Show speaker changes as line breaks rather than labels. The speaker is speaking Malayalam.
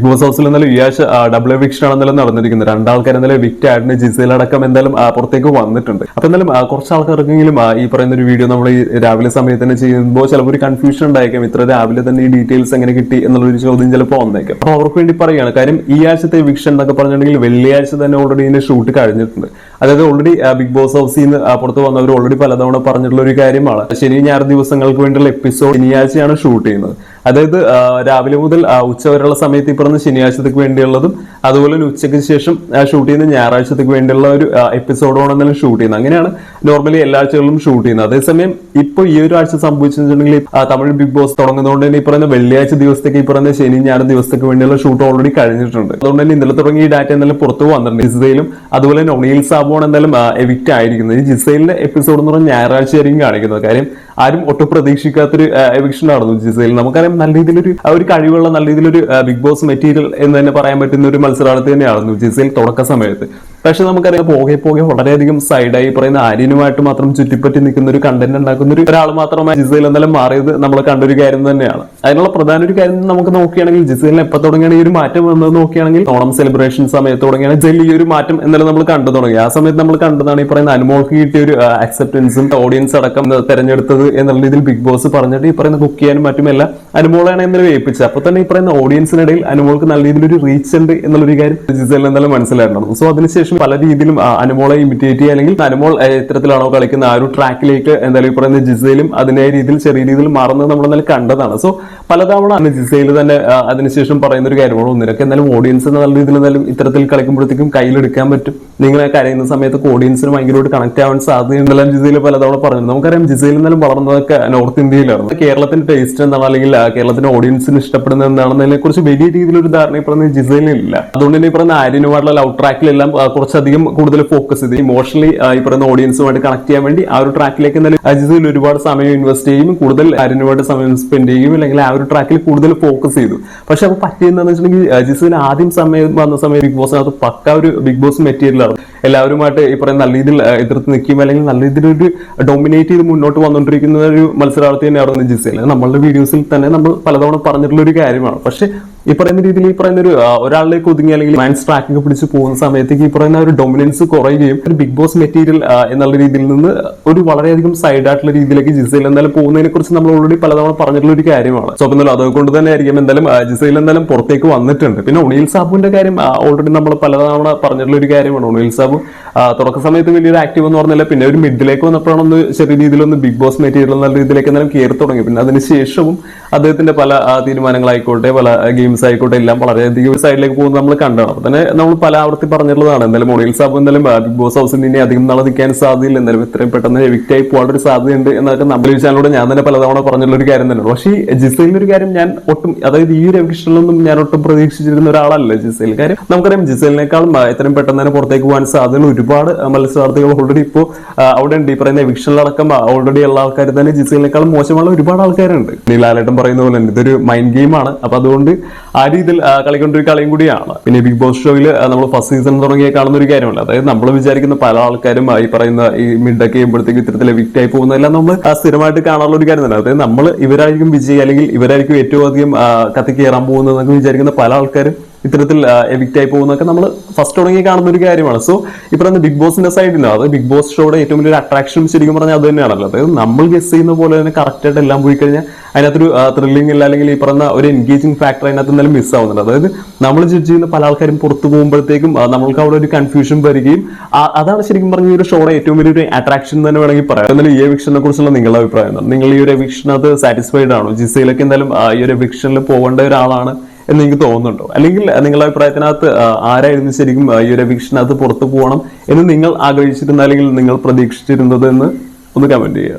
ബിഗ് ബോസ് ഹൗസിൽ എന്നാലും ഈ ആഴ്ച ഡബിൾ എവിക്ഷൻ ആണെന്നാലും നടന്നിരിക്കുന്നത്. രണ്ടാൾക്കാർ എന്നാലും എവിക്റ്റ് ആയിട്ട് ജിസേൽ അടക്കം എന്തായാലും പുറത്തേക്ക് വന്നിട്ടുണ്ട്. അപ്പൊ എന്നാലും കുറച്ച് ആൾക്കാർക്കെങ്കിലും ഈ പറയുന്ന ഒരു വീഡിയോ നമ്മൾ ഈ രാവിലെ സമയത്ത് തന്നെ ചെയ്യുമ്പോൾ ചിലപ്പോൾ ഒരു കൺഫ്യൂഷൻ ഉണ്ടായിരിക്കും, ഇത്ര രാവിലെ തന്നെ ഈ ഡീറ്റെയിൽസ് എങ്ങനെ കിട്ടി എന്നുള്ളൊരു ചോദ്യം ചിലപ്പോൾ വന്നേക്കും. അപ്പൊ അവർക്ക് വേണ്ടി പറയുകയാണ്. കാര്യം ഈ ആഴ്ചത്തെ എവിക്ഷൻ എന്നൊക്കെ പറഞ്ഞിട്ടുണ്ടെങ്കിൽ വെള്ളിയാഴ്ച തന്നെ ഓൾറെഡി ഇതിന്റെ ഷൂട്ട് കഴിഞ്ഞിട്ടുണ്ട്. അതായത് ഓൾറെഡി ബിഗ് ബോസ് ഹൗസിൽ നിന്ന് പുറത്ത് വന്നവർ ഓൾറെഡി പലതവണ പറഞ്ഞിട്ടുള്ള ഒരു കാര്യമാണ്, ശനി ഞായർ ദിവസങ്ങൾക്ക് വേണ്ടിയുള്ള എപ്പിസോഡ് ശനിയാഴ്ചയാണ് ഷൂട്ട് ചെയ്യുന്നത്. അതായത് രാവിലെ മുതൽ ഉച്ച വരെയുള്ള സമയത്ത് ഈ പറഞ്ഞ ശനിയാഴ്ചത്തേക്ക് വേണ്ടിയുള്ളതും അതുപോലെ ഉച്ചയ്ക്ക് ശേഷം ഷൂട്ട് ചെയ്യുന്ന ഞായറാഴ്ചത്തേക്ക് വേണ്ടിയുള്ള ഒരു എപ്പിസോഡോണെന്നാലും ഷൂട്ട് ചെയ്യുന്നത്. അങ്ങനെയാണ് നോർമലി എല്ലാ ആഴ്ചകളിലും ഷൂട്ട് ചെയ്യുന്നത്. അതേസമയം ഇപ്പൊ ഈ ഒരു ആഴ്ച സംഭവിച്ചിട്ടുണ്ടെങ്കിൽ തമിഴ് ബിഗ് ബോസ് തുടങ്ങുന്നതുകൊണ്ട് തന്നെ ഈ പറയുന്ന വെള്ളിയാഴ്ച ദിവസത്തേക്ക് ഈ പറയുന്ന ശനി ഞായർ ദിവസത്തേക്ക് വേണ്ടിയുള്ള ഷൂട്ട് ഓൾറെഡി കഴിഞ്ഞിട്ടുണ്ട്. അതുകൊണ്ട് തന്നെ ഇന്നലെ തുടങ്ങിയ ഈ ഡാറ്റ എന്തായാലും പുറത്തു വന്നിട്ടുണ്ട്. ജിസയിലും അതുപോലെ തന്നെ ഒണിയിൽ സാബുവാണ് എന്തായാലും എവിക്റ്റ് ആയിരിക്കുന്നത്. ഈ ജിസയിലിന്റെ എപ്പിസോഡ് എന്ന് പറഞ്ഞാൽ ഞായറാഴ്ച ആയിരിക്കും കാണിക്കുന്നത്. കാര്യം ആരും ഒട്ടും പ്രതീക്ഷിക്കാത്തൊരു എവിക്ഷൻ നടന്നു ജിസയിൽ. നമുക്കറിയാം നല്ല രീതിയിലൊരു ഒരു കഴിവുള്ള നല്ല രീതിയിലൊരു ബിഗ് ബോസ് മെറ്റീരിയൽ എന്ന് തന്നെ പറയാൻ പറ്റുന്ന ഒരു മത്സരാർത്ഥി തന്നെയായിരുന്നു ജിസയിൽ തുടക്ക സമയത്ത്. പക്ഷെ നമുക്കറിയാം പോകെ പോകെ വളരെയധികം സൈഡായി പറയുന്ന ആര്യനുമായിട്ട് മാത്രം ചുറ്റിപ്പറ്റി നിൽക്കുന്ന ഒരു കണ്ടന്റ് ഉണ്ടാക്കുന്ന ഒരാൾ മാത്രമായി ജിസയിൽ എന്തായാലും മാറിയത് നമ്മൾ കണ്ടൊരു കാര്യം തന്നെയാണ്. അതിനുള്ള പ്രധാന ഒരു കാര്യം നമുക്ക് നോക്കുകയാണെങ്കിൽ ജിസയിലിന് എപ്പോൾ തുടങ്ങിയാണ് ഈ ഒരു മാറ്റം വന്നത് നോക്കുകയാണെങ്കിൽ ഓണം സെലിബ്രേഷൻ സമയത്ത് തുടങ്ങിയാണ് ജിസയിൽ ഈ ഒരു മാറ്റം എന്തായാലും നമ്മൾ കണ്ടു തുടങ്ങി. ആ സമയത്ത് നമ്മൾ കണ്ടതാണ് ഈ പറയുന്ന അനുമോൾക്ക് കിട്ടിയ ഒരു അക്സെപ്റ്റൻസും ഓഡിയൻസ് അടക്കം തെരഞ്ഞെടുത്തത് എന്നുള്ള രീതിയിൽ ബിഗ് ബോസ് പറഞ്ഞിട്ട് ഈ പറയുന്ന കുക്ക് ചെയ്യാനും മറ്റുമല്ല അനുമോളാണ് എന്നാലും ഏൽപ്പിച്ചത്. അപ്പൊ തന്നെ ഈ പറയുന്ന ഓഡിയൻസിനിടയിൽ അനുമോൾക്ക് നല്ല രീതിയിലൊരു റീച്ച് ഉണ്ട് എന്നുള്ളൊരു കാര്യം ജിസയിൽ എന്തായാലും മനസ്സിലായിരുന്നു. സോ അതിനുശേഷം പല രീതിയിലും അനുമോളെ ഇമിറ്റേറ്റ് ചെയ്യുക അല്ലെങ്കിൽ അനുമോൾ ഇത്തരത്തിലാണോ കളിക്കുന്ന ആ ഒരു ട്രാക്കിലേക്ക് എന്തായാലും ഈ പറയുന്ന ജിസയിലും അതിന്റെ രീതിയിൽ ചെറിയ രീതിയിൽ മാറുന്നത് നമ്മൾ എന്തായാലും കണ്ടതാണ്. സോ പലതവണ ജിസയിൽ തന്നെ അതിനുശേഷം പറയുന്ന ഒരു കാര്യമാണ്, നിനക്ക് എന്തായാലും ഓഡിയൻസ് നല്ല രീതിയിൽ എന്തായാലും ഇത്തരത്തിൽ കളിക്കുമ്പോഴത്തേക്കും കയ്യിലെടുക്കാൻ പറ്റും, നിങ്ങളെ കരയുന്ന സമയത്ത് ഓഡിയൻസിന് ഭയങ്കരമായിട്ട് കണക്ട് ആവാൻ സാധ്യതയുണ്ടെല്ലാം ജിസയിൽ പലതവണ പറഞ്ഞു. നമുക്കറിയാം ജിസയിൽ എന്നാലും വളർന്നതൊക്കെ നോർത്ത് ഇന്ത്യയിലാണ്. കേരളത്തിന്റെ ടേസ്റ്റ് എന്താണ് അല്ലെങ്കിൽ കേരളത്തിന്റെ ഓഡിയൻസിന് ഇഷ്ടപ്പെടുന്നത് എന്താണെന്നതിനെ കുറിച്ച് വലിയ രീതിയിലൊരു ധാരണ ഈ പറയുന്ന ജിസയിലില്ല. അതുകൊണ്ട് തന്നെ ഈ പറയുന്ന ആര്യനുമായിട്ടുള്ള ലവ് ട്രാക്കിലെല്ലാം കുറച്ചധികം കൂടുതൽ ഫോക്കസ് ചെയ്ത് ഇമോഷണലി ഈ പറയുന്ന ഓഡിയൻസുമായിട്ട് കണക്ട് ചെയ്യാൻ വേണ്ടി ആ ഒരു ട്രാക്കിലേക്ക് എന്തായാലും ജിസയിൽ ഒരുപാട് സമയം ഇൻവെസ്റ്റ് ചെയ്യും, കൂടുതൽ ആര്യനുമായിട്ട് സമയം സ്പെൻഡ് ചെയ്യും, അല്ലെങ്കിൽ ആ ഒരു ട്രാക്കിൽ കൂടുതൽ ഫോക്കസ് ചെയ്തു. പക്ഷെ അപ്പൊ പറ്റിയെന്താണെന്ന് വെച്ചിട്ടുണ്ടെങ്കിൽ ജിസയിൽ ആദ്യം സമയം വന്ന സമയം ബിഗ് ബോസിനകത്ത് പക്ക ഒരു ബിഗ് ബോസ് മെറ്റീരിയലാണ്. എല്ലാവരുമായിട്ട് ഈ പറയുന്ന നല്ല രീതിയിൽ എതിർത്ത് നിൽക്കും അല്ലെങ്കിൽ നല്ല രീതിയിൽ ഒരു ഡൊമിനേറ്റ് ചെയ്ത് മുന്നോട്ട് വന്നുകൊണ്ടിരിക്കുന്ന ഒരു മത്സരാർത്ഥി തന്നെയായിരുന്നു ജിസയിൽ. നമ്മളുടെ വീഡിയോസിൽ തന്നെ നമ്മൾ പലതവണ പറഞ്ഞിട്ടുള്ള ഒരു കാര്യമാണ്. പക്ഷെ ഈ പറയുന്ന രീതിയിൽ ഈ പറയുന്ന ഒരു ഒരാളിലേക്ക് ഒതുങ്ങി അല്ലെങ്കിൽ മാൻസ് ട്രാക്കിംഗ് പിടിച്ച് പോകുന്ന സമയത്തേക്ക് ഈ പറയുന്ന ഒരു ഡൊമിനൻസ് കുറയുകയും ഒരു ബിഗ് ബോസ് മെറ്റീരിയൽ എന്നുള്ള രീതിയിൽ നിന്ന് ഒരു വളരെയധികം സൈഡ് ആയിട്ടുള്ള രീതിയിലേക്ക് ജിസയിൽ എന്തായാലും പോകുന്നതിനെ കുറിച്ച് നമ്മൾ ഓൾറെഡി പലതവണ പറഞ്ഞിട്ടുള്ള ഒരു കാര്യമാണ്. സോ എന്നാലും അതുകൊണ്ട് തന്നെ ആയിരിക്കും എന്തായാലും ജിസയിൽ എന്തായാലും പുറത്തേക്ക് വന്നിട്ടുണ്ട്. പിന്നെ ഒണിയിൽ സാബുവിന്റെ കാര്യം ഓൾറെഡി നമ്മൾ പലതവണ പറഞ്ഞിട്ടുള്ള ഒരു കാര്യമാണ്. ഒണിയിൽ സാബു തുടക്ക സമയത്ത് വലിയൊരു ആക്റ്റീവ് എന്ന് പറഞ്ഞില്ല, പിന്നെ ഒരു മിഡിലേക്ക് വന്നപ്പോഴാണ് ഒന്ന് ചെറിയ രീതിയിലൊന്ന് ബിഗ് ബോസ് മെറ്റീരിയൽ എന്നുള്ള രീതിയിലേക്ക് എന്തായാലും കയറി തുടങ്ങി. പിന്നെ അതിനുശേഷവും അദ്ദേഹത്തിന്റെ പല തീരുമാനങ്ങളായിക്കോട്ടെ പല ഗെയിംസ് ആയിക്കോട്ടെ എല്ലാം വളരെയധികം സൈഡിലേക്ക് പോകുന്നത് നമ്മൾ കണ്ടാണ്. അപ്പൊ തന്നെ നമ്മൾ പല ആവർത്തി പറഞ്ഞിട്ടുള്ളതാണ് എന്തായാലും ഒണിയിൽ സാബു എന്തായാലും ബിഗ് ബോസ് ഹൗസിൽ ഇനി അധികം നാളെ നിൽക്കാൻ സാധ്യതയില്ല, എന്തായാലും ഇത്രയും പെട്ടെന്ന് എവിക്റ്റ് ആയി പോകാൻ ഒരു സാധ്യതയുണ്ട് എന്നൊക്കെ നമ്മൾ ചാനലിലൂടെ ഞാൻ തന്നെ പലതവണ പറഞ്ഞിട്ടുള്ള ഒരു കാര്യം തന്നെയാണ്. പക്ഷേ ജിസയിലിന്റെ ഒരു കാര്യം ഞാൻ ഒട്ടും, അതായത് ഈ ഒരു എവിക്ഷനിലൊന്നും ഞാൻ ഒട്ടും പ്രതീക്ഷിച്ചിരുന്ന ഒരാളല്ല ജിസയിൽ. കാര്യം നമുക്കറിയാം ജിസയിലിനേക്കാളും എത്രയും പെട്ടെന്ന് തന്നെ പുറത്തേക്ക് പോകാൻ സാധ്യതയുള്ള ഒരുപാട് മത്സരാർത്ഥികൾ ഓൾറെഡി ഇപ്പോൾ അവിടെ ഉണ്ട്. ഈ പറയുന്ന എവിക്ഷനിലടക്കം ഓൾറെഡി ഉള്ള ആൾക്കാർ തന്നെ ജിസയിലിനേക്കാളും മോശമുള്ള ഒരുപാട് ആൾക്കാരുണ്ട്. ലാലേട്ടൻ പറയുന്ന പോലെ തന്നെ ഇതൊരു മൈൻഡ് ഗെയിമാണ്. അപ്പൊ അതുകൊണ്ട് ആ രീതിയിൽ കളിക്കൊണ്ടൊരു കളിയും കൂടിയാണ്. പിന്നെ ബിഗ് ബോസ് ഷോയിൽ നമ്മൾ ഫസ്റ്റ് സീസൺ തുടങ്ങിയ കാണുന്ന ഒരു കാര്യമല്ല, അതായത് നമ്മൾ വിചാരിക്കുന്ന പല ആൾക്കാരും ഈ പറയുന്ന ഈ മിഡൊക്കെ ചെയ്യുമ്പോഴത്തേക്ക് ഇത്തരത്തിൽ എവിക്റ്റ് ആയി പോകുന്നതെല്ലാം നമ്മൾ സ്ഥിരമായിട്ട് കാണാനുള്ള ഒരു കാര്യം തന്നെ. അതായത് നമ്മൾ ഇവരായിരിക്കും വിജയി അല്ലെങ്കിൽ ഇവരായിരിക്കും ഏറ്റവും അധികം കത്തിക്കേറാൻ പോകുന്നതെന്നൊക്കെ വിചാരിക്കുന്ന പല ആൾക്കാരും ഇത്തരത്തിൽ എവിക്റ്റ് ആയി പോകുന്നതൊക്കെ നമ്മൾ ഫസ്റ്റ് തുടങ്ങി കാണുന്ന ഒരു കാര്യമാണ്. സോ ഈ പറയുന്ന ബിഗ് ബോസിന്റെ സൈഡിൽ നിന്ന് അത് ബിഗ് ബോസ് ഷോയുടെ ഏറ്റവും വലിയൊരു അട്രാക്ഷൻ ശരിക്കും പറഞ്ഞാൽ അത് തന്നെയാണല്ലോ. അതായത് നമ്മൾ ഗസ് ചെയ്യുന്ന പോലെ തന്നെ കറക്റ്റ് ആയിട്ട് എല്ലാം പോയി കഴിഞ്ഞാൽ അതിനകത്തൊരു ത്രില്ലിംഗ് ഇല്ല അല്ലെങ്കിൽ ഈ പറഞ്ഞ ഒരു എൻഗേജിംഗ് ഫാക്ടർ അതിനകത്ത് എന്തായാലും മിസ് ആവുന്നുണ്ട്. അതായത് നമ്മൾ ജഡ്ജ് ചെയ്യുന്ന പല ആൾക്കാരും പുറത്തു പോകുമ്പോഴത്തേക്കും നമ്മൾക്ക് അവിടെ ഒരു കൺഫ്യൂഷൻ വരികയും അതാണ് ശരിക്കും പറഞ്ഞ ഈ ഒരു ഷോയുടെ ഏറ്റവും വലിയൊരു അട്രാക്ഷൻ എന്ന് തന്നെ വേണമെങ്കിൽ പറയാം. എന്നാലും ഈ എവിക്ഷനെ കുറിച്ചുള്ള നിങ്ങളുടെ അഭിപ്രായം എന്താണ്? നിങ്ങൾ ഈ ഒരു എവിക്ഷനകത്ത് സാറ്റിസ്ഫൈഡ് ആണോ? ജിസയിലൊക്കെ എന്തായാലും ഈ ഒരു എവിക്ഷനിൽ പോകേണ്ട ഒരാളാണ് എന്ന് എനിക്ക് തോന്നുന്നുണ്ടോ? അല്ലെങ്കിൽ നിങ്ങളുടെ അഭിപ്രായത്തിനകത്ത് ആരായിരുന്നു ശരിക്കും ഈ ഒരു എവിക്ഷനകത്ത് പുറത്തു പോകണം എന്ന് നിങ്ങൾ ആഗ്രഹിച്ചിരുന്ന അല്ലെങ്കിൽ നിങ്ങൾ പ്രതീക്ഷിച്ചിരുന്നത് എന്ന് ഒന്ന് കമന്റ് ചെയ്യുക.